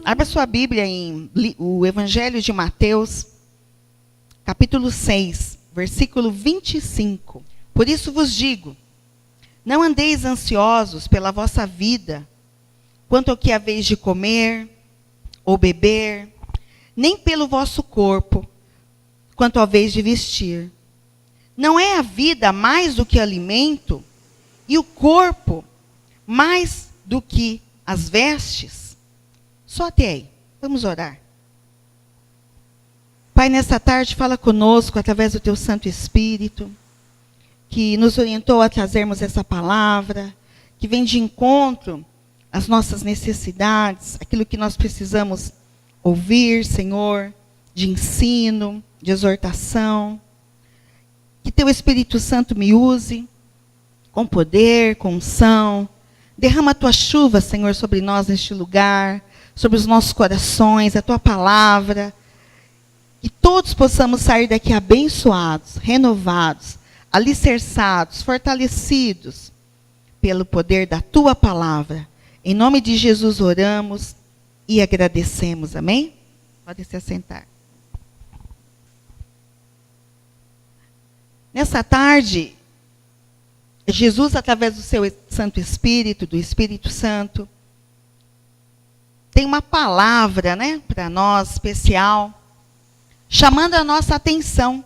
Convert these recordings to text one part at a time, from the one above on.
Abra sua Bíblia em o Evangelho de Mateus, capítulo 6, versículo 25. Por isso vos digo, não andeis ansiosos pela vossa vida, quanto ao que haveis de comer ou beber, nem pelo vosso corpo, quanto haveis de vestir. Não é a vida mais do que alimento, e o corpo mais do que as vestes? Só até aí. Vamos orar. Pai, nessa tarde, fala conosco através do Teu Santo Espírito, que nos orientou a trazermos essa palavra, que vem de encontro às nossas necessidades, aquilo que nós precisamos ouvir, Senhor, de ensino, de exortação. Que Teu Espírito Santo me use com poder, com unção. Derrama a Tua chuva, Senhor, sobre nós neste lugar, sobre os nossos corações, a Tua palavra. Que todos possamos sair daqui abençoados, renovados, alicerçados, fortalecidos pelo poder da Tua palavra. Em nome de Jesus oramos e agradecemos. Amém? Pode se assentar. Nessa tarde, Jesus, através do Seu Santo Espírito, do Espírito Santo, tem uma palavra, para nós, especial, chamando a nossa atenção.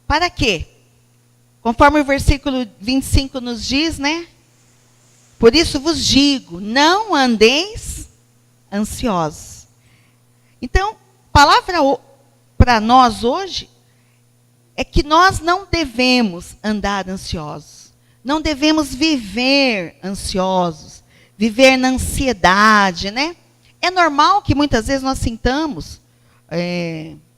Para quê? Conforme o versículo 25 nos diz, Por isso vos digo, não andeis ansiosos. Então, a palavra para nós hoje é que nós não devemos andar ansiosos. Não devemos viver ansiosos. Viver na ansiedade, É normal que muitas vezes nós sintamos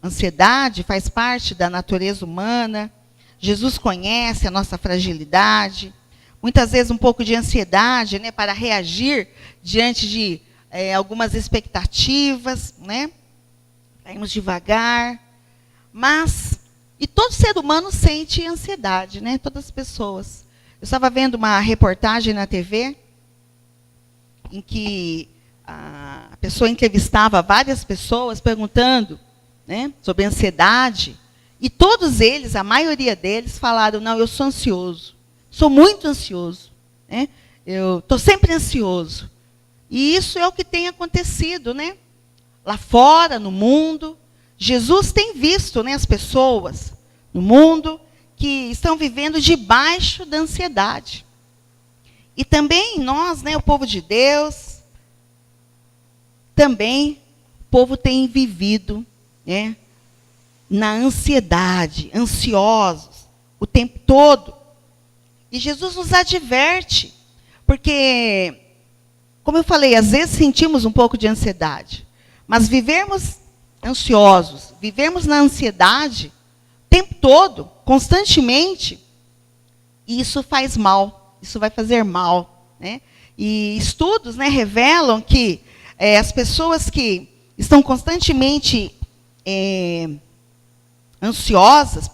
ansiedade, faz parte da natureza humana. Jesus conhece a nossa fragilidade. Muitas vezes um pouco de ansiedade, para reagir diante de algumas expectativas, Saímos devagar. E todo ser humano sente ansiedade, Todas as pessoas. Eu estava vendo uma reportagem na TV, em que a pessoa entrevistava várias pessoas perguntando, sobre ansiedade. E todos eles, a maioria deles, falaram, não, eu sou ansioso. Sou muito ansioso. Eu estou sempre ansioso. E isso é o que tem acontecido, Lá fora, no mundo. Jesus tem visto, as pessoas no mundo que estão vivendo debaixo da ansiedade. E também nós, o povo de Deus, também o povo tem vivido, na ansiedade, ansiosos, o tempo todo. E Jesus nos adverte, porque, como eu falei, às vezes sentimos um pouco de ansiedade, mas vivermos ansiosos, vivermos na ansiedade, o tempo todo, constantemente, isso faz mal. Isso vai fazer mal. E estudos revelam que as pessoas que estão constantemente ansiosas,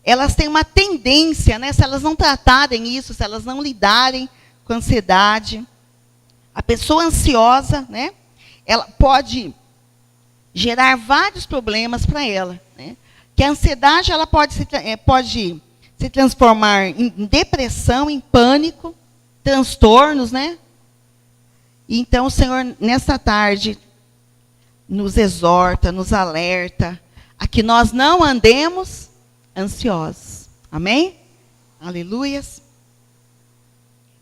elas têm uma tendência, se elas não tratarem isso, se elas não lidarem com a ansiedade, a pessoa ansiosa, ela pode gerar vários problemas para ela. Que a ansiedade ela pode se transformar em depressão, em pânico, transtornos, Então, o Senhor, nessa tarde, nos exorta, nos alerta, a que nós não andemos ansiosos. Amém? Aleluias.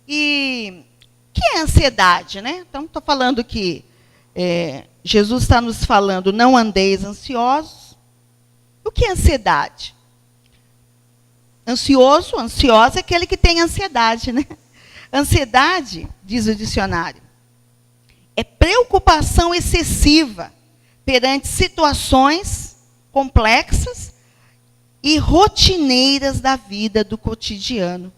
E o que é ansiedade, Então, estou falando que Jesus está nos falando, não andeis ansiosos. O que é ansiedade? Ansioso é aquele que tem ansiedade, Ansiedade, diz o dicionário, é preocupação excessiva perante situações complexas e rotineiras da vida do cotidiano.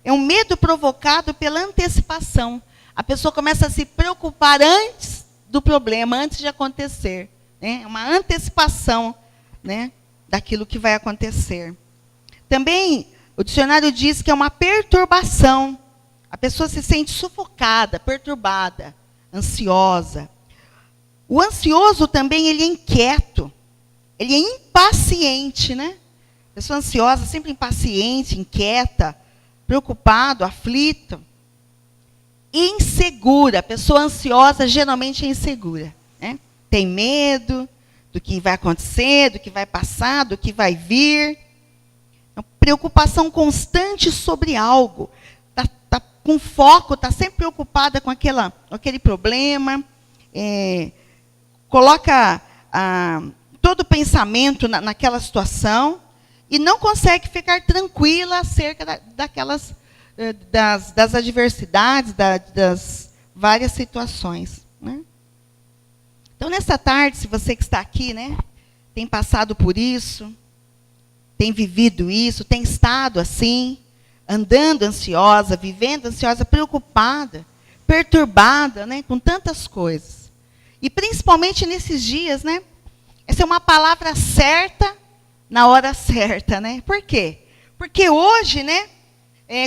É um medo provocado pela antecipação. A pessoa começa a se preocupar antes do problema, antes de acontecer. É uma antecipação, daquilo que vai acontecer. Também, o dicionário diz que é uma perturbação. A pessoa se sente sufocada, perturbada. ansiosa. O ansioso também, ele é inquieto. Ele é impaciente, né? Pessoa ansiosa, sempre impaciente, inquieta, preocupado, aflito. Insegura. A pessoa ansiosa geralmente é insegura, né? Tem medo do que vai acontecer, do que vai passar, do que vai vir. Preocupação constante sobre algo. Tá com foco, está sempre preocupada com aquele problema. Coloca todo o pensamento naquela situação e não consegue ficar tranquila acerca das adversidades, das várias situações, né? Então, nessa tarde, se você que está aqui, né, tem passado por isso, tem vivido isso, tem estado assim, andando ansiosa, vivendo ansiosa, preocupada, perturbada, né, com tantas coisas. E principalmente nesses dias, né, essa é uma palavra certa na hora certa, né? Por quê? Porque hoje, né,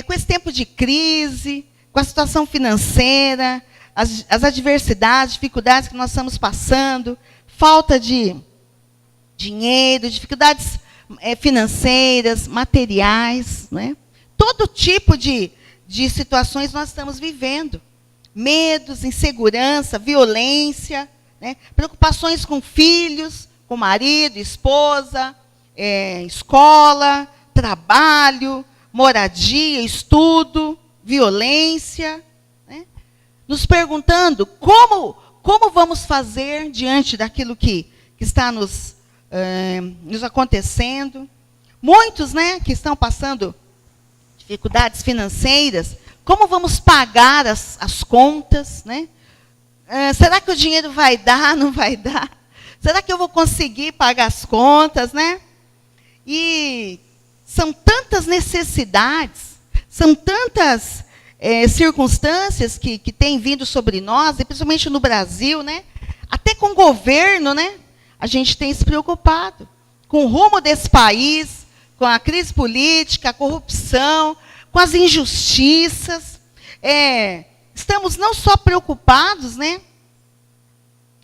com esse tempo de crise, com a situação financeira, as adversidades, dificuldades que nós estamos passando, falta de dinheiro, dificuldades financeiras, materiais, né? Todo tipo de situações nós estamos vivendo. Medos, insegurança, violência, né? Preocupações com filhos, com marido, esposa, escola, trabalho, moradia, estudo, violência, né? Nos perguntando como vamos fazer diante daquilo que está nos acontecendo. Muitos, né, que estão passando dificuldades financeiras, como vamos pagar as contas, né? Será que o dinheiro vai dar, não vai dar? Será que eu vou conseguir pagar as contas, né? E são tantas necessidades, são tantas circunstâncias que têm vindo sobre nós, e principalmente no Brasil, né? Até com o governo, né? A gente tem se preocupado com o rumo desse país, com a crise política, a corrupção, com as injustiças. Estamos não só preocupados, né?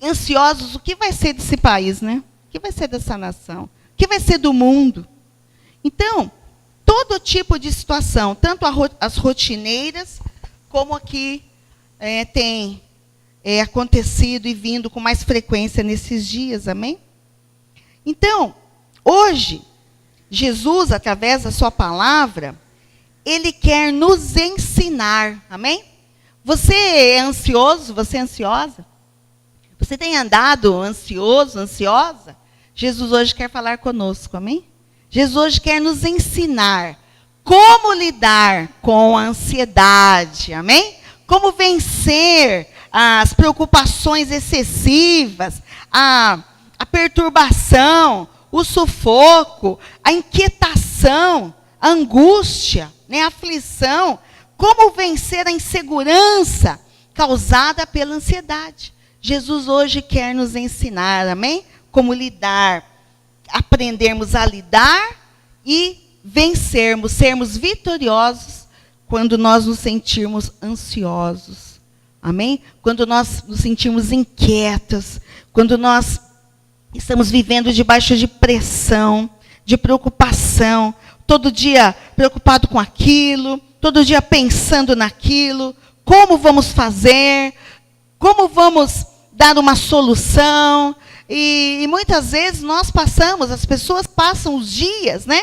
Ansiosos, o que vai ser desse país, né? O que vai ser dessa nação? O que vai ser do mundo? Então, todo tipo de situação, tanto as rotineiras, como aqui tem acontecido e vindo com mais frequência nesses dias, amém? Então, hoje, Jesus, através da sua palavra, ele quer nos ensinar, amém? Você é ansioso? Você é ansiosa? Você tem andado ansioso, ansiosa? Jesus hoje quer falar conosco, amém? Jesus hoje quer nos ensinar como lidar com a ansiedade, amém? Como vencer as preocupações excessivas, a perturbação, o sufoco, a inquietação, a angústia, né, a aflição. Como vencer a insegurança causada pela ansiedade. Jesus hoje quer nos ensinar, amém? Como lidar, aprendermos a lidar e vencermos, sermos vitoriosos quando nós nos sentirmos ansiosos. Amém? Quando nós nos sentimos inquietos, quando nós estamos vivendo debaixo de pressão, de preocupação, todo dia preocupado com aquilo, todo dia pensando naquilo, como vamos fazer, como vamos dar uma solução. E muitas vezes nós as pessoas passam os dias, né?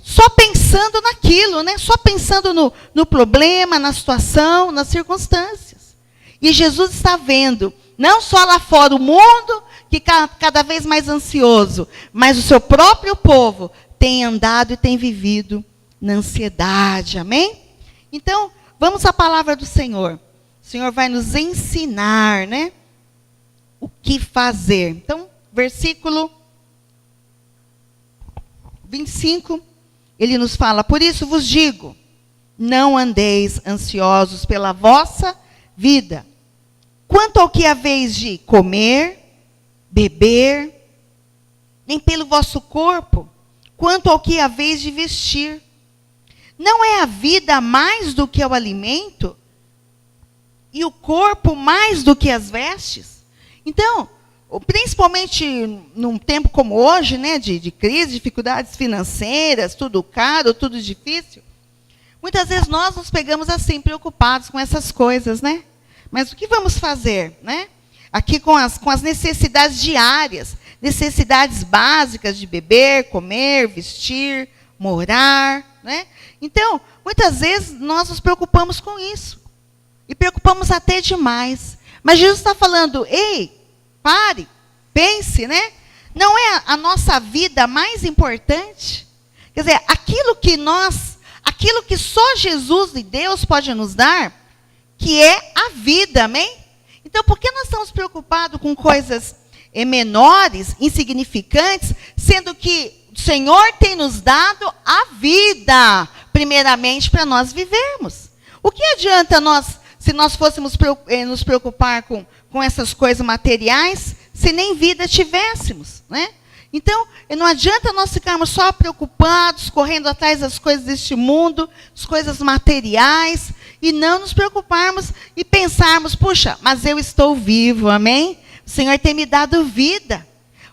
Só pensando naquilo, né? Só pensando no problema, na situação, nas circunstâncias. E Jesus está vendo, não só lá fora o mundo, que cada vez mais ansioso, mas o seu próprio povo tem andado e tem vivido na ansiedade, amém? Então, vamos à palavra do Senhor. O Senhor vai nos ensinar, né? O que fazer. Então, versículo 25, ele nos fala: por isso vos digo, não andeis ansiosos pela vossa vida, quanto ao que haveis de comer, beber, nem pelo vosso corpo, quanto ao que haveis de vestir. Não é a vida mais do que o alimento, e o corpo mais do que as vestes? Então, principalmente num tempo como hoje, né, de crise, dificuldades financeiras, tudo caro, tudo difícil, muitas vezes nós nos pegamos assim, preocupados com essas coisas, né? Mas o que vamos fazer, né? Aqui com as necessidades diárias, necessidades básicas de beber, comer, vestir, morar, né? Então, muitas vezes nós nos preocupamos com isso. E preocupamos até demais. Mas Jesus está falando, ei, pare, pense, né? Não é a nossa vida mais importante? Quer dizer, aquilo que só Jesus e Deus pode nos dar, que é a vida, amém? Então, por que nós estamos preocupados com coisas menores, insignificantes, sendo que o Senhor tem nos dado a vida, primeiramente, para nós vivermos? O que adianta se nós fôssemos nos preocupar com essas coisas materiais, se nem vida tivéssemos, né? Então, não adianta nós ficarmos só preocupados, correndo atrás das coisas deste mundo, as coisas materiais, e não nos preocuparmos e pensarmos, puxa, mas eu estou vivo, amém? O Senhor tem me dado vida.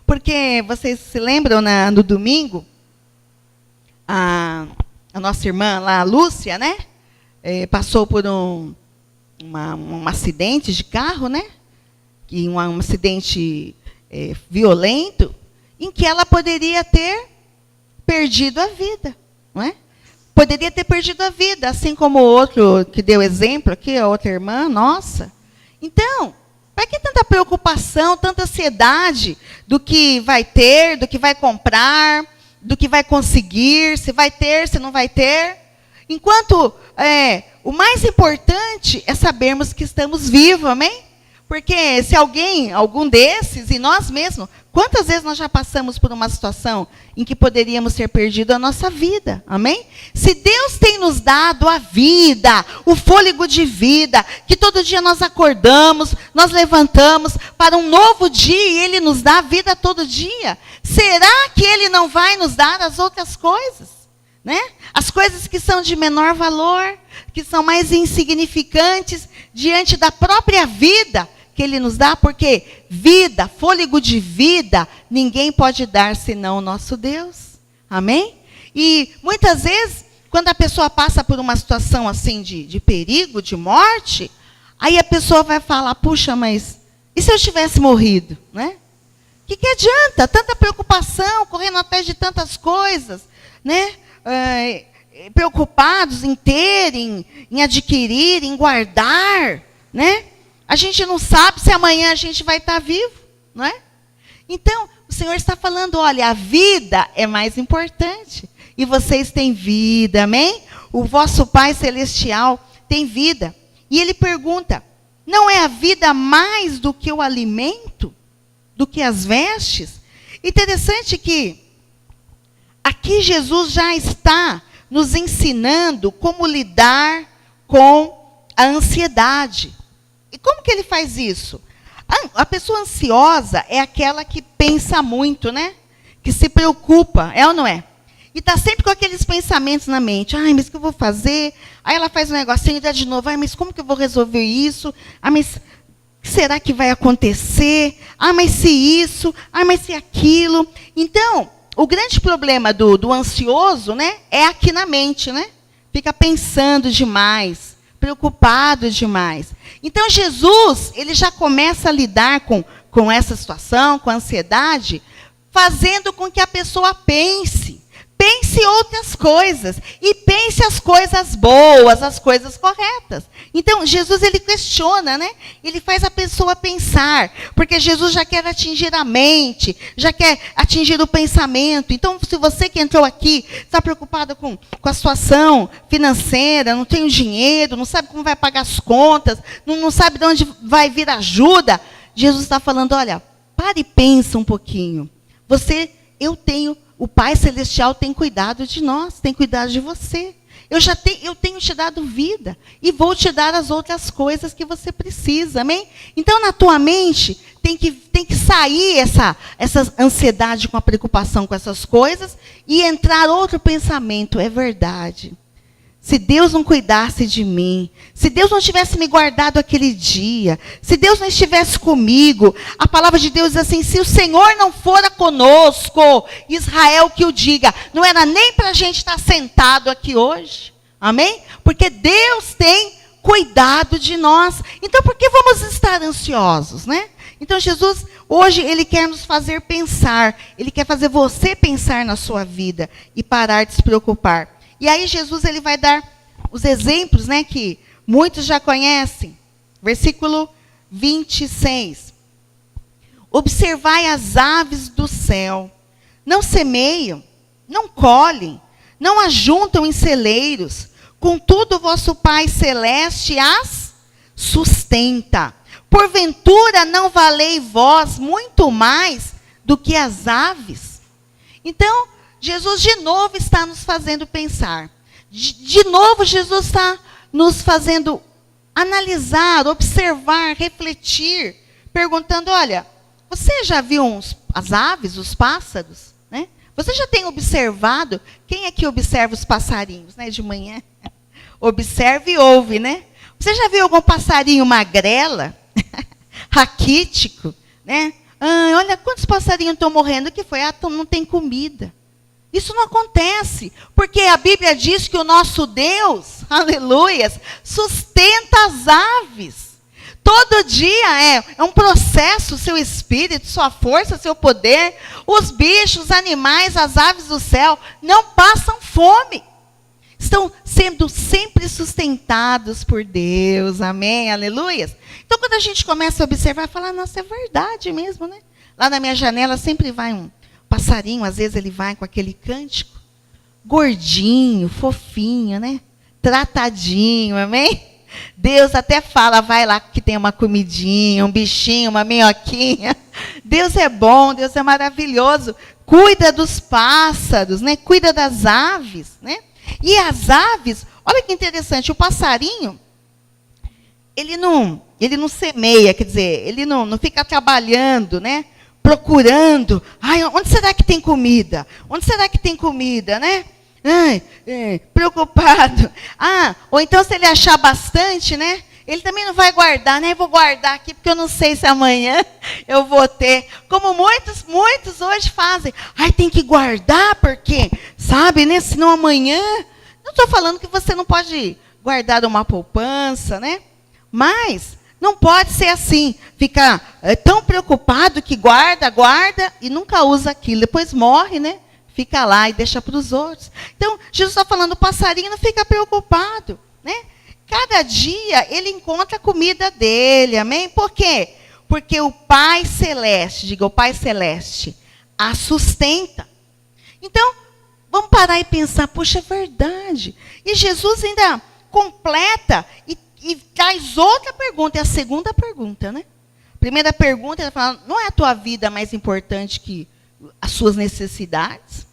Porque vocês se lembram, no domingo, a nossa irmã lá, a Lúcia, né? Passou por um acidente de carro, né? Um acidente violento, em que ela poderia ter perdido a vida, não é? Poderia ter perdido a vida, assim como o outro que deu exemplo aqui, a outra irmã, nossa. Então, para que tanta preocupação, tanta ansiedade do que vai ter, do que vai comprar, do que vai conseguir, se vai ter, se não vai ter? Enquanto o mais importante é sabermos que estamos vivos, amém? Porque se algum desses, e nós mesmos, quantas vezes nós já passamos por uma situação em que poderíamos ter perdido a nossa vida, amém? Se Deus tem nos dado a vida, o fôlego de vida, que todo dia nós acordamos, nós levantamos para um novo dia, e Ele nos dá a vida todo dia, será que Ele não vai nos dar as outras coisas? Né? As coisas que são de menor valor, que são mais insignificantes diante da própria vida que Ele nos dá, porque vida, fôlego de vida, ninguém pode dar senão o nosso Deus. Amém? E muitas vezes, quando a pessoa passa por uma situação assim de perigo, de morte, aí a pessoa vai falar, puxa, mas e se eu tivesse morrido? Né? O que adianta? Tanta preocupação, correndo atrás de tantas coisas, né? Preocupados em ter, em adquirir, em guardar, né? A gente não sabe se amanhã a gente vai estar vivo, não é? Então, o Senhor está falando, olha, a vida é mais importante. E vocês têm vida, amém? O vosso Pai Celestial tem vida. E Ele pergunta, não é a vida mais do que o alimento? Do que as vestes? Interessante que aqui Jesus já está nos ensinando como lidar com a ansiedade. E como que Ele faz isso? A pessoa ansiosa é aquela que pensa muito, né? Que se preocupa, é ou não é? E está sempre com aqueles pensamentos na mente. Ai, mas o que eu vou fazer? Aí ela faz um negocinho e dá de novo. Ai, mas como que eu vou resolver isso? Ai, mas o que será que vai acontecer? Ah, mas se isso? Ah, mas se aquilo? Então, o grande problema do ansioso, né, é aqui na mente, né? Fica pensando demais, preocupado demais. Então, Jesus, Ele já começa a lidar com essa situação, com a ansiedade, fazendo com que a pessoa pense outras coisas, e pense as coisas boas, as coisas corretas. Então, Jesus, Ele questiona, né? Ele faz a pessoa pensar, porque Jesus já quer atingir a mente, já quer atingir o pensamento. Então, se você que entrou aqui, está preocupado com a situação financeira, não tem o dinheiro, não sabe como vai pagar as contas, não sabe de onde vai vir ajuda, Jesus está falando, olha, pare e pensa um pouquinho. O Pai Celestial tem cuidado de nós, tem cuidado de você. Eu tenho te dado vida e vou te dar as outras coisas que você precisa, amém? Então, na tua mente, tem que sair essa ansiedade com a preocupação com essas coisas e entrar outro pensamento, é verdade. Se Deus não cuidasse de mim, se Deus não tivesse me guardado aquele dia, se Deus não estivesse comigo, a palavra de Deus diz assim, se o Senhor não fora conosco, Israel que o diga, não era nem para a gente estar sentado aqui hoje, amém? Porque Deus tem cuidado de nós, então por que vamos estar ansiosos, né? Então Jesus, hoje, Ele quer nos fazer pensar, Ele quer fazer você pensar na sua vida e parar de se preocupar. E aí Jesus ele vai dar os exemplos, né, que muitos já conhecem. Versículo 26. Observai as aves do céu. Não semeiam, não colhem, não ajuntam em celeiros. Contudo, vosso Pai Celeste as sustenta. Porventura não valei vós muito mais do que as aves? Então, Jesus de novo está nos fazendo pensar. De novo, Jesus está nos fazendo analisar, observar, refletir, perguntando, olha, você já viu as aves, os pássaros? Né? Você já tem observado? Quem é que observa os passarinhos, né, de manhã? Observa e ouve, né? Você já viu algum passarinho magrela? Raquítico? Né? Olha, quantos passarinhos estão morrendo? Que foi? Não tem comida. Isso não acontece, porque a Bíblia diz que o nosso Deus, aleluias, sustenta as aves. Todo dia é um processo, seu espírito, sua força, seu poder. Os bichos, os animais, as aves do céu não passam fome. Estão sendo sempre sustentados por Deus, amém, aleluias. Então quando a gente começa a observar, falar, nossa, é verdade mesmo, né? Lá na minha janela sempre vai um passarinho, às vezes ele vai com aquele cântico, gordinho, fofinho, né? Tratadinho, amém? Deus até fala, vai lá que tem uma comidinha, um bichinho, uma minhoquinha. Deus é bom, Deus é maravilhoso. Cuida dos pássaros, né? Cuida das aves, né? E as aves, olha que interessante, o passarinho, ele não semeia, quer dizer, ele não fica trabalhando, né? Procurando, onde será que tem comida? Onde será que tem comida, né? Preocupado. Ou então se ele achar bastante, né? Ele também não vai guardar, né? Vou guardar aqui porque eu não sei se amanhã eu vou ter. Como muitos hoje fazem. Tem que guardar porque, sabe, né? Senão amanhã... Não estou falando que você não pode guardar uma poupança, né? Mas... não pode ser assim, ficar tão preocupado que guarda e nunca usa aquilo. Depois morre, né? Fica lá e deixa para os outros. Então, Jesus está falando, o passarinho não fica preocupado, né? Cada dia ele encontra a comida dele, amém? Por quê? Porque o Pai Celeste, diga, o Pai Celeste, a sustenta. Então, vamos parar e pensar, puxa, é verdade. E Jesus ainda completa e traz outra pergunta, é a segunda pergunta, né? Primeira pergunta, ele fala, não é a tua vida mais importante que as suas necessidades?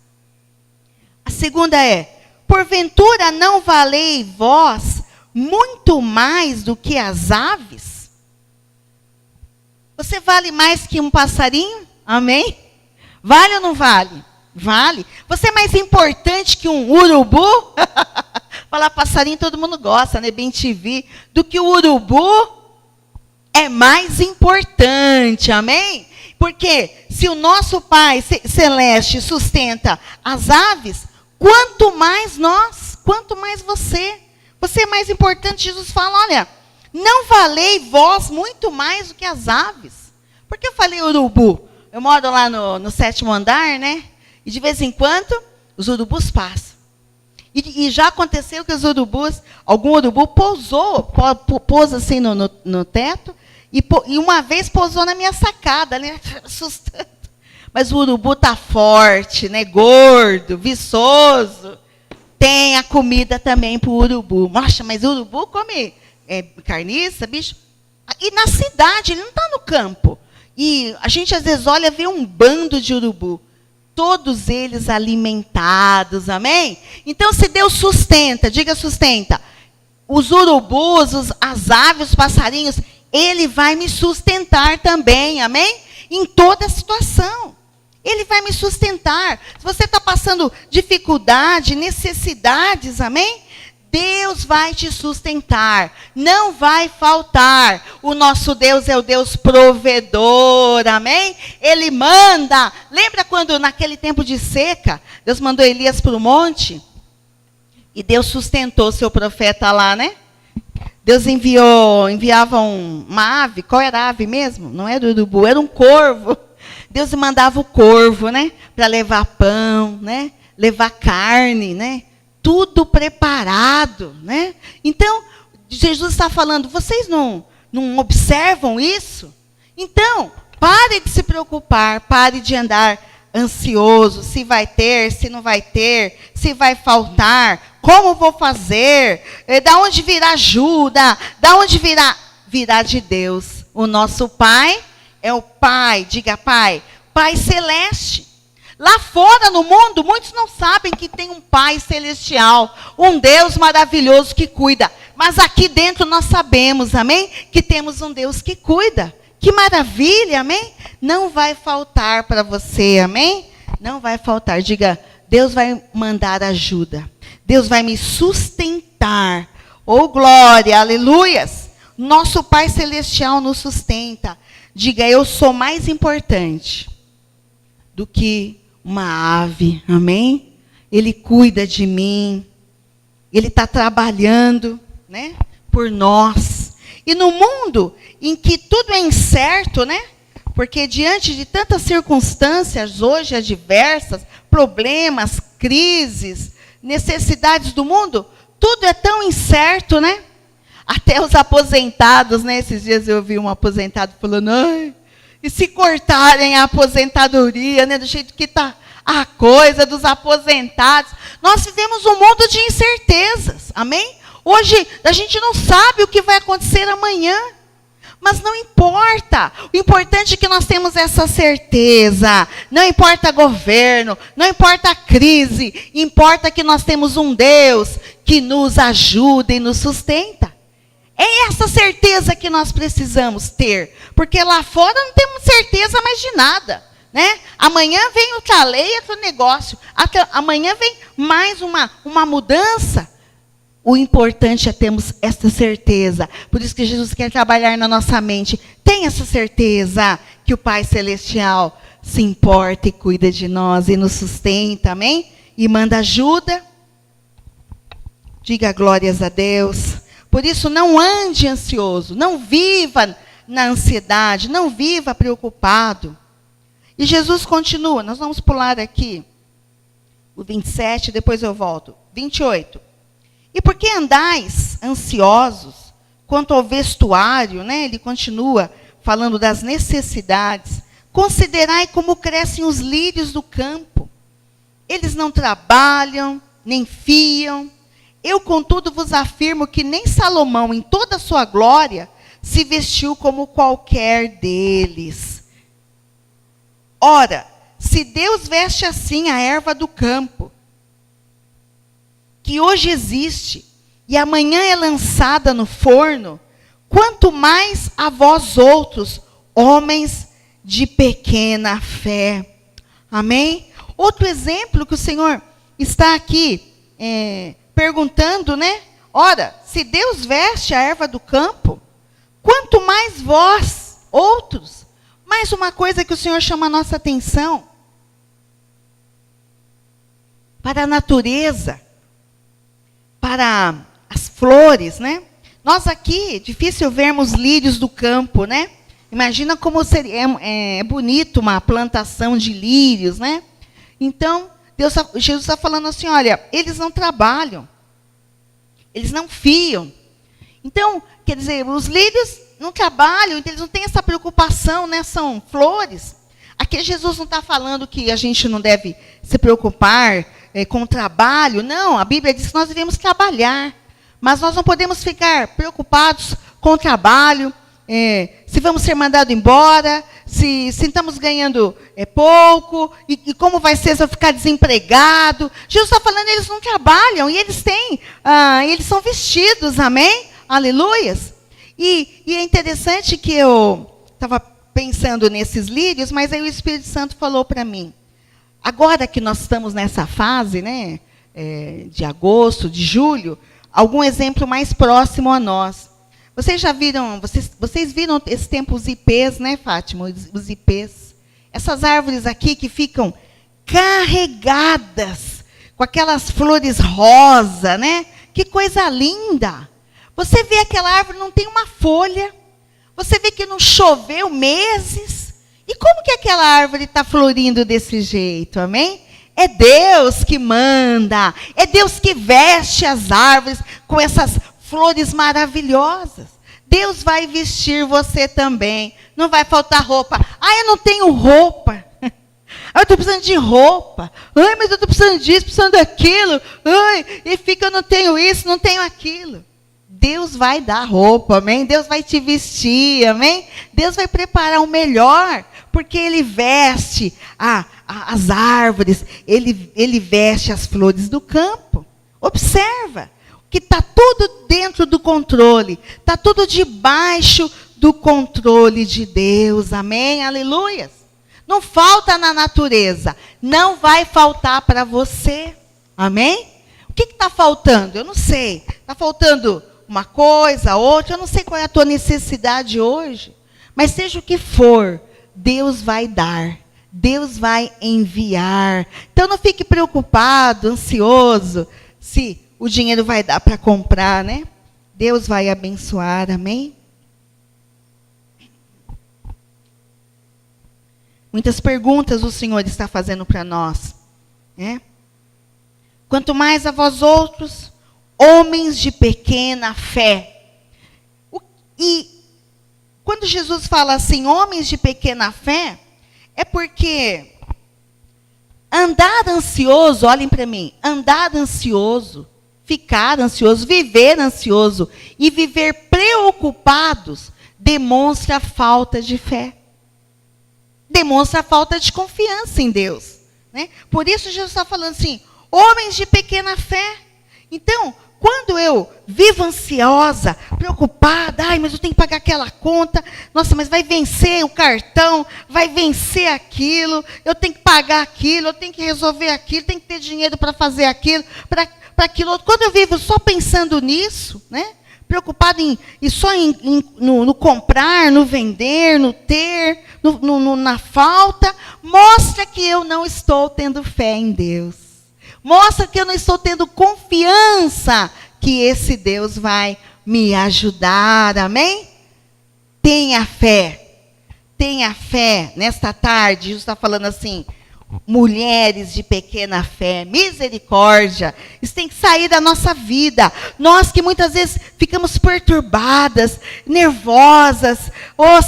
A segunda é, porventura não valei vós muito mais do que as aves? Você vale mais que um passarinho? Amém? Vale ou não vale? Vale. Você é mais importante que um urubu? Falar passarinho todo mundo gosta, né? Bem TV. Do que o urubu é mais importante, amém? Porque se o nosso Pai Celeste sustenta as aves, quanto mais nós, quanto mais você. Você é mais importante. Jesus fala, olha, não valei vós muito mais do que as aves. Por que eu falei urubu? Eu moro lá no 7º andar, né? E de vez em quando, os urubus passam. E já aconteceu que algum urubu pôs assim no teto, e uma vez pousou na minha sacada, né? Assustando. Mas o urubu está forte, né? Gordo, viçoso. Tem a comida também para o urubu. Nossa, mas o urubu come carniça, bicho. E na cidade, ele não está no campo. E a gente às vezes olha e vê um bando de urubu. Todos eles alimentados, amém? Então, se Deus sustenta, diga sustenta, os urubus, as aves, os passarinhos, Ele vai me sustentar também, amém? Em toda situação. Ele vai me sustentar. Se você está passando dificuldade, necessidades, amém? Deus vai te sustentar, não vai faltar. O nosso Deus é o Deus provedor, amém? Ele manda. Lembra quando naquele tempo de seca, Deus mandou Elias para o monte? E Deus sustentou seu profeta lá, né? Deus enviava uma ave. Qual era a ave mesmo? Não era o urubu, era um corvo. Deus mandava o corvo, né? Para levar pão, né? Levar carne, né? Tudo preparado, né? Então, Jesus está falando, vocês não observam isso? Então, pare de se preocupar, pare de andar ansioso, se vai ter, se não vai ter, se vai faltar, como vou fazer, da onde virá ajuda, da onde virá de Deus. O nosso Pai é o Pai, diga Pai, Pai Celeste. Lá fora no mundo, muitos não sabem que tem um Pai Celestial, um Deus maravilhoso que cuida. Mas aqui dentro nós sabemos, amém? Que temos um Deus que cuida. Que maravilha, amém? Não vai faltar para você, amém? Não vai faltar. Diga, Deus vai mandar ajuda. Deus vai me sustentar. Oh, glória, aleluias. Nosso Pai Celestial nos sustenta. Diga, eu sou mais importante do que uma ave, amém? Ele cuida de mim. Ele está trabalhando, né, por nós. E no mundo em que tudo é incerto, né? Porque diante de tantas circunstâncias hoje adversas, problemas, crises, necessidades do mundo, tudo é tão incerto, né? Até os aposentados, né? Esses dias eu ouvi um aposentado falando, ai, e se cortarem a aposentadoria, né? Do jeito que está a coisa dos aposentados. Nós vivemos um mundo de incertezas, amém? Hoje a gente não sabe o que vai acontecer amanhã. Mas não importa. O importante é que nós temos essa certeza. Não importa governo, não importa a crise. Importa que nós temos um Deus que nos ajuda e nos sustenta. É essa certeza que nós precisamos ter. Porque lá fora não temos certeza mais de nada. Né? Amanhã vem outra lei, outro negócio. Amanhã vem mais uma mudança. O importante é termos essa certeza. Por isso que Jesus quer trabalhar na nossa mente. Tenha essa certeza que o Pai Celestial se importa e cuida de nós e nos sustenta, amém? E manda ajuda. Diga glórias a Deus. Por isso, não ande ansioso. Não viva na ansiedade. Não viva preocupado. E Jesus continua. Nós vamos pular aqui o 27, depois eu volto. 28. E por que andais ansiosos quanto ao vestuário, né? Ele continua falando das necessidades. Considerai como crescem os lírios do campo. Eles não trabalham, nem fiam. Eu, contudo, vos afirmo que nem Salomão, em toda a sua glória, se vestiu como qualquer deles. Ora, se Deus veste assim a erva do campo, que hoje existe, e amanhã é lançada no forno, quanto mais a vós outros, homens de pequena fé. Amém? Outro exemplo que o Senhor está aqui perguntando, né? Ora, se Deus veste a erva do campo, quanto mais vós outros. Mais uma coisa que o Senhor chama a nossa atenção. Para a natureza. Para as flores, né? Nós aqui, difícil vermos lírios do campo, né? Imagina como seria bonito uma plantação de lírios, né? Então, Jesus está falando assim, olha, eles não trabalham, eles não fiam. Então, quer dizer, os lírios não trabalham, então eles não têm essa preocupação, né? São flores. Aqui Jesus não está falando que a gente não deve se preocupar com o trabalho. Não, a Bíblia diz que nós devemos trabalhar. Mas nós não podemos ficar preocupados com o trabalho, se vamos ser mandados embora, se estamos ganhando pouco, e como vai ser se eu ficar desempregado. Jesus está falando, eles não trabalham, e eles têm, eles são vestidos, amém? Aleluias. E é interessante que eu estava pensando nesses lírios, mas aí o Espírito Santo falou para mim, agora que nós estamos nessa fase, né, de agosto, de julho, algum exemplo mais próximo a nós. Vocês já viram, vocês viram esse tempo os ipês, né, Fátima? Os ipês. Essas árvores aqui que ficam carregadas com aquelas flores rosa, né? Que coisa linda! Você vê aquela árvore, não tem uma folha. Você vê que não choveu meses. E como que aquela árvore está florindo desse jeito, amém? É Deus que manda. É Deus que veste as árvores com essas flores maravilhosas. Deus vai vestir você também. Não vai faltar roupa. Ah, eu não tenho roupa. Ah, eu estou precisando de roupa. Ai, mas eu estou precisando disso, precisando daquilo. Ai, e fica, eu não tenho isso, não tenho aquilo. Deus vai dar roupa, amém? Deus vai te vestir, amém? Deus vai preparar o melhor, porque Ele veste as árvores, ele veste as flores do campo. Observa, que está tudo dentro do controle, está tudo debaixo do controle de Deus, amém? Aleluias. Não falta na natureza, não vai faltar para você, amém? O que está faltando? Eu não sei, está faltando uma coisa, outra, eu não sei qual é a tua necessidade hoje, mas seja o que for, Deus vai dar, Deus vai enviar. Então não fique preocupado, ansioso, se o dinheiro vai dar para comprar, né? Deus vai abençoar, amém? Muitas perguntas o Senhor está fazendo para nós, né? Quanto mais a vós outros, homens de pequena fé. E quando Jesus fala assim, homens de pequena fé, é porque andar ansioso, olhem para mim, andar ansioso, ficar ansioso, viver ansioso e viver preocupados demonstra falta de fé. Demonstra falta de confiança em Deus, né? Por isso Jesus está falando assim, homens de pequena fé. Então, quando eu vivo ansiosa, preocupada, ai, mas eu tenho que pagar aquela conta, nossa, mas vai vencer o cartão, vai vencer aquilo, eu tenho que pagar aquilo, eu tenho que resolver aquilo, tenho que ter dinheiro para fazer aquilo, para aquilo outro. Quando eu vivo só pensando nisso, né? Preocupado no comprar, no vender, no ter, na falta, mostra que eu não estou tendo fé em Deus. Mostra que eu não estou tendo confiança que esse Deus vai me ajudar, amém? Tenha fé nesta tarde. Jesus está falando assim, mulheres de pequena fé, misericórdia, isso tem que sair da nossa vida. Nós que muitas vezes ficamos perturbadas, nervosas,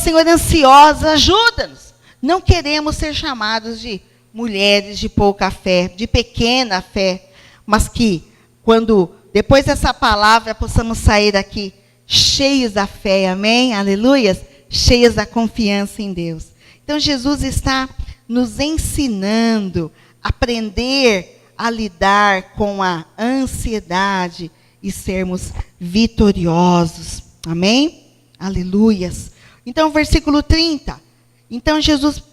Senhor, ansiosas, ajuda-nos. Não queremos ser chamados de mulheres de pouca fé, de pequena fé, mas que quando, depois dessa palavra, possamos sair daqui cheios da fé, amém? Aleluias, cheios da confiança em Deus. Então Jesus está nos ensinando a aprender a lidar com a ansiedade e sermos vitoriosos. Amém? Aleluias. Então, versículo 30. Então,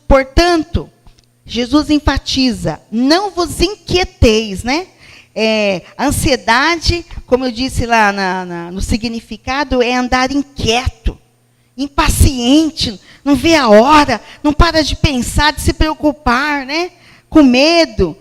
portanto, Jesus enfatiza, não vos inquieteis, né? A ansiedade, como eu disse lá no significado, é andar inquieto, impaciente, não vê a hora, não para de pensar, de se preocupar, né? Com medo,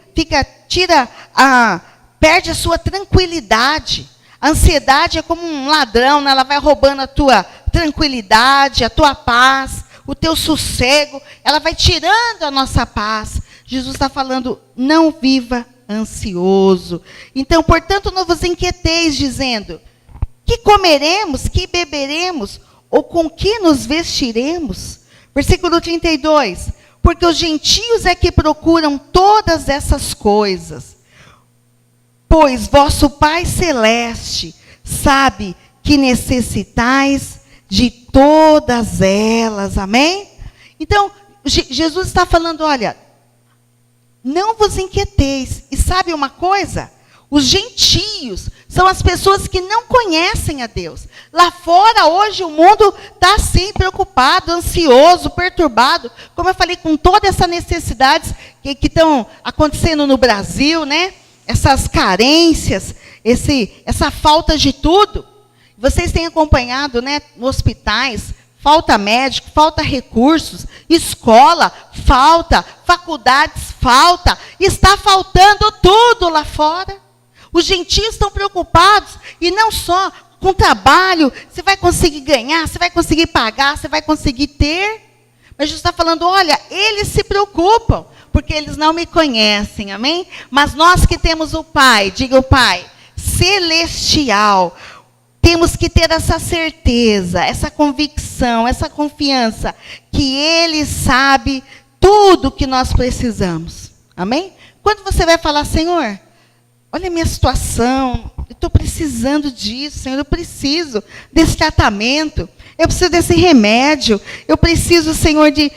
perde a sua tranquilidade. A ansiedade é como um ladrão, né? Ela vai roubando a tua tranquilidade, a tua paz, o teu sossego, ela vai tirando a nossa paz. Jesus está falando, não viva ansioso. Então, portanto, não vos inquieteis, dizendo, que comeremos, que beberemos, ou com que nos vestiremos? Versículo 32. Porque os gentios é que procuram todas essas coisas. Pois vosso Pai Celeste sabe que necessitais de todas elas. Amém? Então, Jesus está falando, olha, não vos inquieteis. E sabe uma coisa? Os gentios são as pessoas que não conhecem a Deus. Lá fora, hoje, o mundo está assim, preocupado, ansioso, perturbado. Como eu falei, com todas essas necessidades que estão acontecendo no Brasil, né? Essas carências. essa falta de tudo. Vocês têm acompanhado, né, nos hospitais, falta médico, falta recursos, escola, falta, faculdades, falta, está faltando tudo lá fora. Os gentios estão preocupados, e não só com trabalho, você vai conseguir ganhar, você vai conseguir pagar, você vai conseguir ter. Mas Jesus está falando, olha, eles se preocupam, porque eles não me conhecem, amém? Mas nós que temos o Pai, diga o Pai, celestial, temos que ter essa certeza, essa convicção, essa confiança, que Ele sabe tudo que nós precisamos, amém? Quando você vai falar, Senhor, olha a minha situação, eu estou precisando disso, Senhor, eu preciso desse tratamento, eu preciso desse remédio, eu preciso, Senhor, de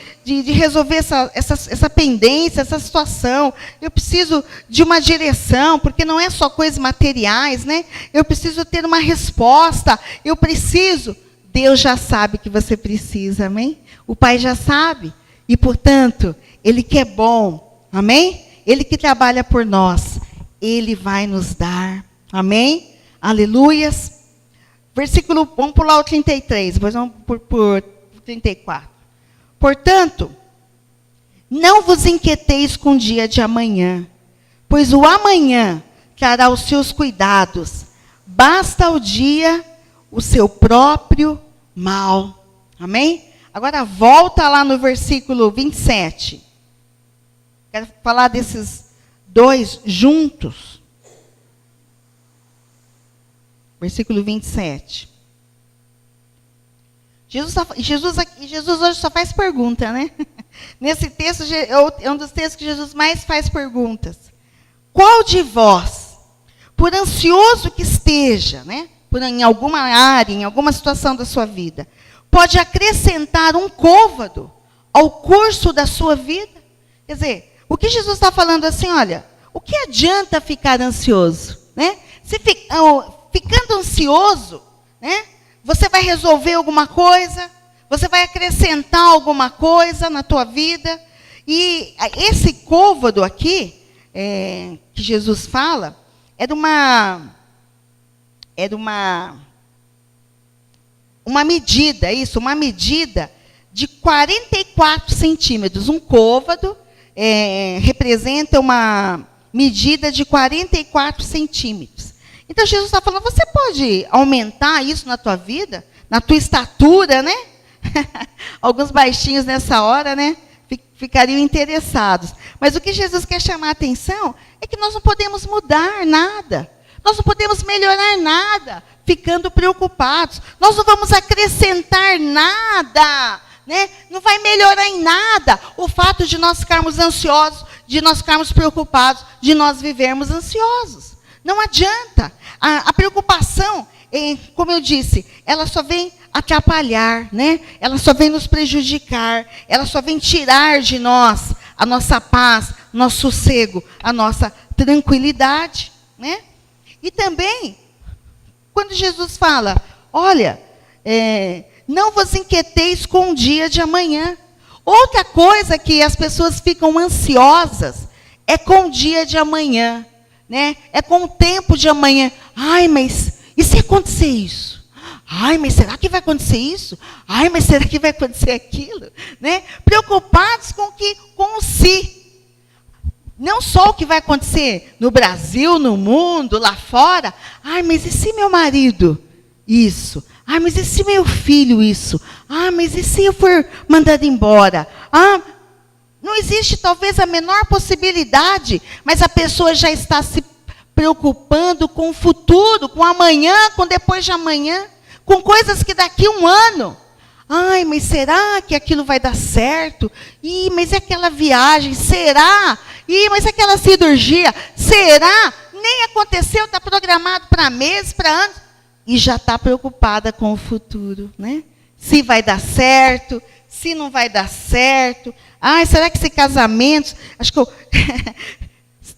resolver essa pendência, essa situação, eu preciso de uma direção, porque não é só coisas materiais, né? Eu preciso ter uma resposta, eu preciso. Deus já sabe que você precisa, amém? O Pai já sabe, e portanto, Ele que é bom, amém? Ele que trabalha por nós, Ele vai nos dar, amém? Aleluias. Versículo, vamos pular o 33, depois vamos por 34. Portanto, não vos inquieteis com o dia de amanhã, pois o amanhã trará os seus cuidados. Basta ao dia o seu próprio mal. Amém? Agora volta lá no versículo 27. Quero falar desses dois juntos. Versículo 27. Jesus hoje só faz pergunta, né? Nesse texto, é um dos textos que Jesus mais faz perguntas. Qual de vós, por ansioso que esteja, né? Em alguma área, em alguma situação da sua vida, pode acrescentar um côvado ao curso da sua vida? Quer dizer, o que Jesus está falando assim, olha, o que adianta ficar ansioso, né? Ficando ansioso, né? Você vai resolver alguma coisa, você vai acrescentar alguma coisa na tua vida. E esse côvado aqui, que Jesus fala, era uma medida, uma medida de 44 centímetros. Um côvado representa uma medida de 44 centímetros. Então, Jesus está falando, você pode aumentar isso na tua vida, na tua estatura, né? Alguns baixinhos nessa hora, né? Ficariam interessados. Mas o que Jesus quer chamar a atenção é que nós não podemos mudar nada. Nós não podemos melhorar nada, ficando preocupados. Nós não vamos acrescentar nada, né? Não vai melhorar em nada o fato de nós ficarmos ansiosos, de nós ficarmos preocupados, de nós vivermos ansiosos. Não adianta. A preocupação, como eu disse, ela só vem atrapalhar, né? Ela só vem nos prejudicar, ela só vem tirar de nós a nossa paz, nosso sossego, a nossa tranquilidade, né? E também, quando Jesus fala, olha, não vos inquieteis com o dia de amanhã. Outra coisa que as pessoas ficam ansiosas é com o dia de amanhã, né? É com o tempo de amanhã. Ai, mas e se acontecer isso? Ai, mas será que vai acontecer isso? Ai, mas será que vai acontecer aquilo? Né? Preocupados com o si. Não só o que vai acontecer no Brasil, no mundo, lá fora. Ai, mas e se meu marido? Isso. Ai, mas e se meu filho? Isso. Ah, mas e se eu for mandado embora? Ah, não existe talvez a menor possibilidade, mas a pessoa já está se preocupando com o futuro, com amanhã, com depois de amanhã, com coisas que daqui a um ano. Ai, mas será que aquilo vai dar certo? Ih, mas e aquela viagem? Será? Ih, mas aquela cirurgia? Será? Nem aconteceu, está programado para meses, para anos. E já está preocupada com o futuro, né? Se vai dar certo, se não vai dar certo. Ai, será que esse casamento... Acho que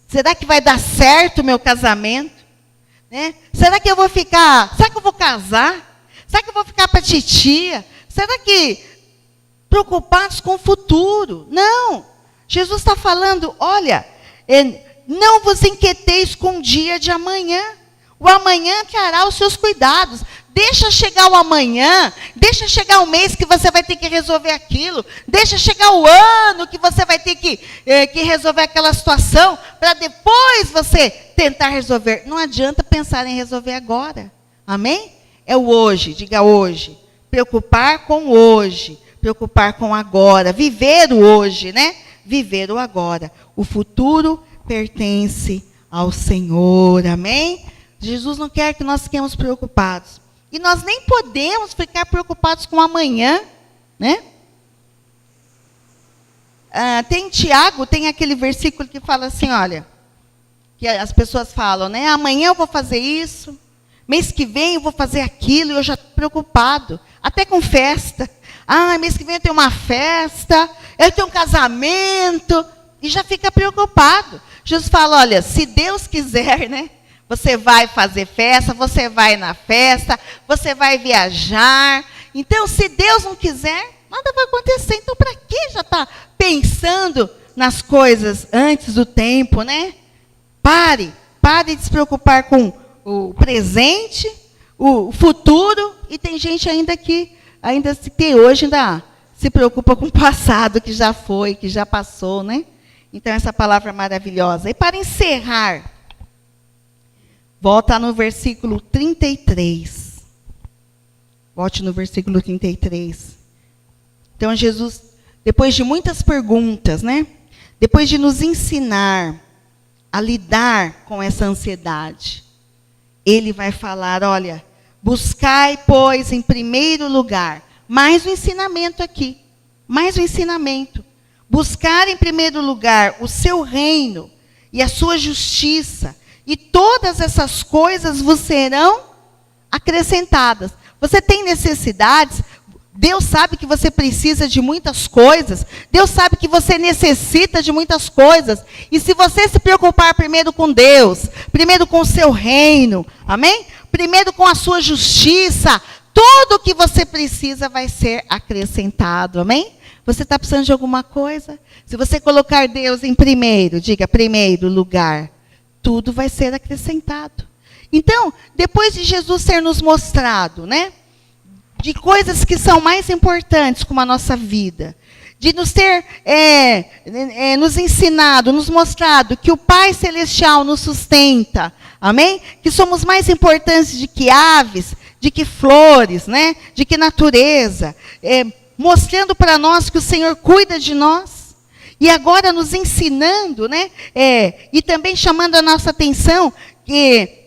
será que vai dar certo o meu casamento? Né? Será que eu vou ficar... Será que eu vou casar? Será que eu vou ficar para titia? Será que... Preocupados com o futuro? Não. Jesus está falando, olha, não vos inquieteis com o dia de amanhã. O amanhã trará os seus cuidados. Deixa chegar o amanhã, deixa chegar o mês que você vai ter que resolver aquilo, deixa chegar o ano que você vai ter que resolver aquela situação, para depois você tentar resolver. Não adianta pensar em resolver agora. Amém? É o hoje, diga hoje. Preocupar com o hoje, preocupar com o agora, viver o hoje, né? Viver o agora. O futuro pertence ao Senhor, amém? Jesus não quer que nós fiquemos preocupados. E nós nem podemos ficar preocupados com amanhã, né? Tem Tiago, tem aquele versículo que fala assim, olha, que as pessoas falam, né? Amanhã eu vou fazer isso, mês que vem eu vou fazer aquilo, e eu já estou preocupado, até com festa. Mês que vem eu tenho uma festa, eu tenho um casamento, e já fica preocupado. Jesus fala, olha, se Deus quiser, né? Você vai fazer festa, você vai na festa, você vai viajar. Então, se Deus não quiser, nada vai acontecer. Então, para que já está pensando nas coisas antes do tempo, né? Pare de se preocupar com o presente, o futuro. E tem gente ainda que hoje ainda se preocupa com o passado, que já foi, que já passou, né? Então, essa palavra é maravilhosa. E para encerrar, volta no versículo 33. Volte no versículo 33. Então, Jesus, depois de muitas perguntas, né? Depois de nos ensinar a lidar com essa ansiedade, ele vai falar, olha, buscai, pois, em primeiro lugar, mais um ensinamento aqui, mais um ensinamento. Buscar em primeiro lugar o seu reino e a sua justiça, e todas essas coisas vos serão acrescentadas. Você tem necessidades, Deus sabe que você precisa de muitas coisas, Deus sabe que você necessita de muitas coisas, e se você se preocupar primeiro com Deus, primeiro com o seu reino, amém? Primeiro com a sua justiça, tudo o que você precisa vai ser acrescentado, amém? Você está precisando de alguma coisa? Se você colocar Deus em primeiro, diga primeiro lugar, tudo vai ser acrescentado. Então, depois de Jesus ter nos mostrado, né, de coisas que são mais importantes como a nossa vida, de nos ter nos ensinado, nos mostrado que o Pai Celestial nos sustenta, amém? Que somos mais importantes de que aves, de que flores, né, de que natureza, mostrando para nós que o Senhor cuida de nós. E agora nos ensinando, né? E também chamando a nossa atenção,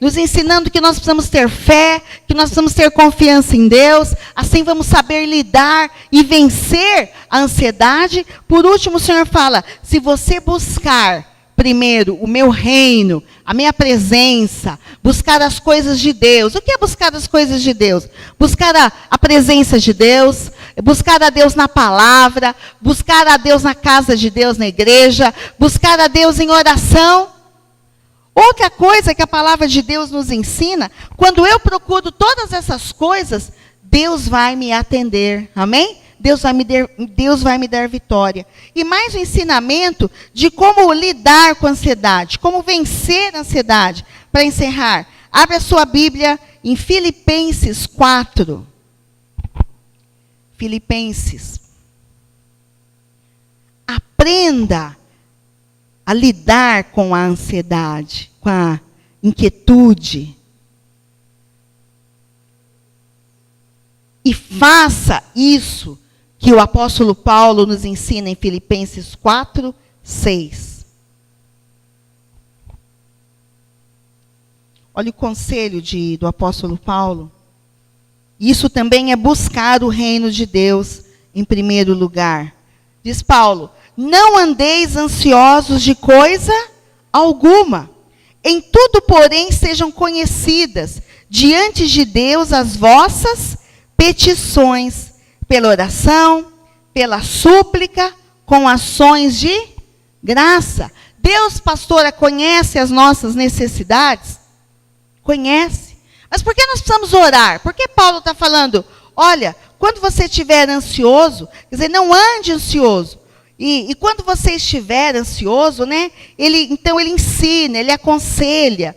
nos ensinando que nós precisamos ter fé, que nós precisamos ter confiança em Deus, assim vamos saber lidar e vencer a ansiedade. Por último, o Senhor fala, se você buscar primeiro o meu reino, a minha presença, buscar as coisas de Deus. O que é buscar as coisas de Deus? Buscar a presença de Deus, buscar a Deus na palavra, buscar a Deus na casa de Deus, na igreja, buscar a Deus em oração. Outra coisa que a palavra de Deus nos ensina, quando eu procuro todas essas coisas, Deus vai me atender, amém? Deus vai me dar vitória. E mais um ensinamento de como lidar com a ansiedade, como vencer a ansiedade. Para encerrar, abra a sua Bíblia em Filipenses 4. Filipenses. Aprenda a lidar com a ansiedade, com a inquietude. E faça isso que o apóstolo Paulo nos ensina em Filipenses 4, 6. Olha o conselho do apóstolo Paulo. Isso também é buscar o reino de Deus em primeiro lugar. Diz Paulo, não andeis ansiosos de coisa alguma. Em tudo, porém, sejam conhecidas diante de Deus as vossas petições, pela oração, pela súplica, com ações de graça. Deus, pastora, conhece as nossas necessidades? Conhece. Mas por que nós precisamos orar? Por que Paulo está falando, olha, quando você estiver ansioso, quer dizer, não ande ansioso. E quando você estiver ansioso, né, então ele ensina, ele aconselha.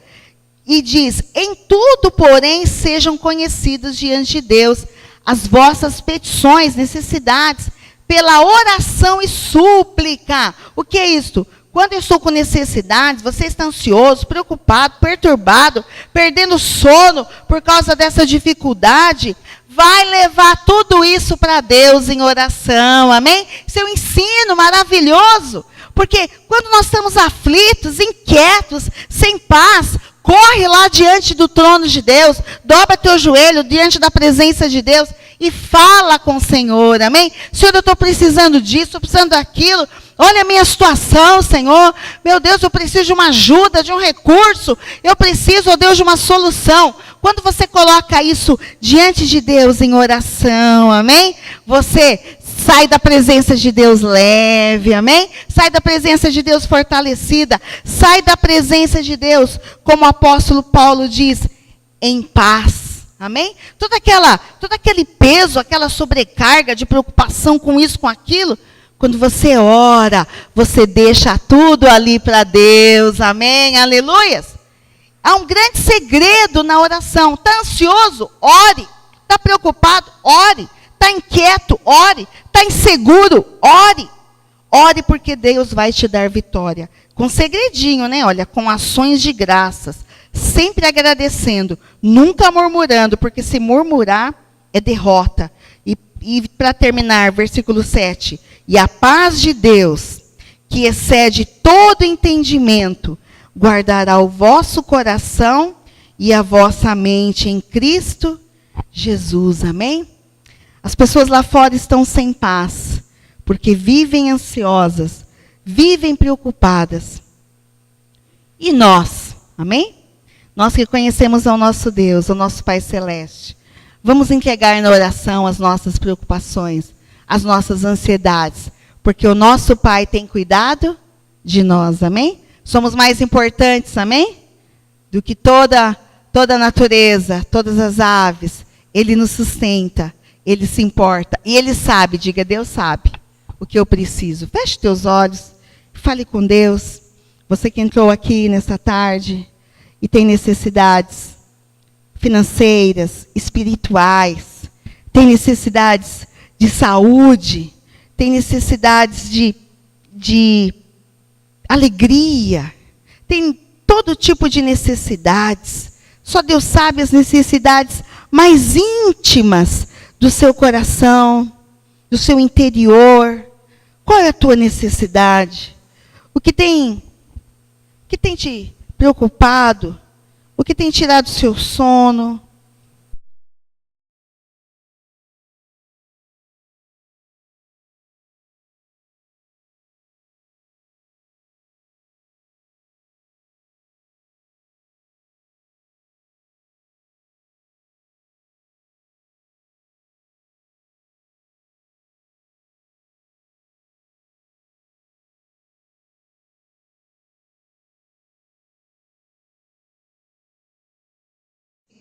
E diz: em tudo, porém, sejam conhecidos diante de Deus as vossas petições, necessidades, pela oração e súplica. O que é isto? Quando eu estou com necessidades, você está ansioso, preocupado, perturbado, perdendo sono por causa dessa dificuldade, vai levar tudo isso para Deus em oração, amém? Isso é um ensino maravilhoso, porque quando nós estamos aflitos, inquietos, sem paz, corre lá diante do trono de Deus, dobra teu joelho diante da presença de Deus e fala com o Senhor, amém? Senhor, eu estou precisando disso, estou precisando daquilo. Olha a minha situação, Senhor. Meu Deus, eu preciso de uma ajuda, de um recurso. Eu preciso, ó Deus, de uma solução. Quando você coloca isso diante de Deus em oração, amém? Você sai da presença de Deus leve, amém? Sai da presença de Deus fortalecida. Sai da presença de Deus, como o apóstolo Paulo diz, em paz. Amém? Todo aquele peso, aquela sobrecarga de preocupação com isso, com aquilo, quando você ora, você deixa tudo ali para Deus. Amém? Aleluias. Há um grande segredo na oração. Está ansioso? Ore. Está preocupado? Ore. Está inquieto? Ore. Está inseguro? Ore. Ore, porque Deus vai te dar vitória. Com segredinho, né? Olha, com ações de graças. Sempre agradecendo, nunca murmurando, porque se murmurar é derrota. E para terminar, versículo 7. E a paz de Deus, que excede todo entendimento, guardará o vosso coração e a vossa mente em Cristo Jesus. Amém? As pessoas lá fora estão sem paz, porque vivem ansiosas, vivem preocupadas. E nós, amém? Nós que conhecemos ao nosso Deus, ao nosso Pai Celeste, vamos entregar na oração as nossas preocupações, as nossas ansiedades, porque o nosso Pai tem cuidado de nós, amém? Somos mais importantes, amém? Do que toda a natureza, todas as aves. Ele nos sustenta, Ele se importa. E Ele sabe, diga, Deus sabe o que eu preciso. Feche teus olhos, fale com Deus. Você que entrou aqui nessa tarde e tem necessidades financeiras, espirituais, tem necessidades de saúde, tem necessidades de alegria, tem todo tipo de necessidades. Só Deus sabe as necessidades mais íntimas do seu coração, do seu interior. Qual é a tua necessidade? O que tem te preocupado? O que tem tirado o seu sono?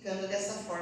Ficando dessa forma.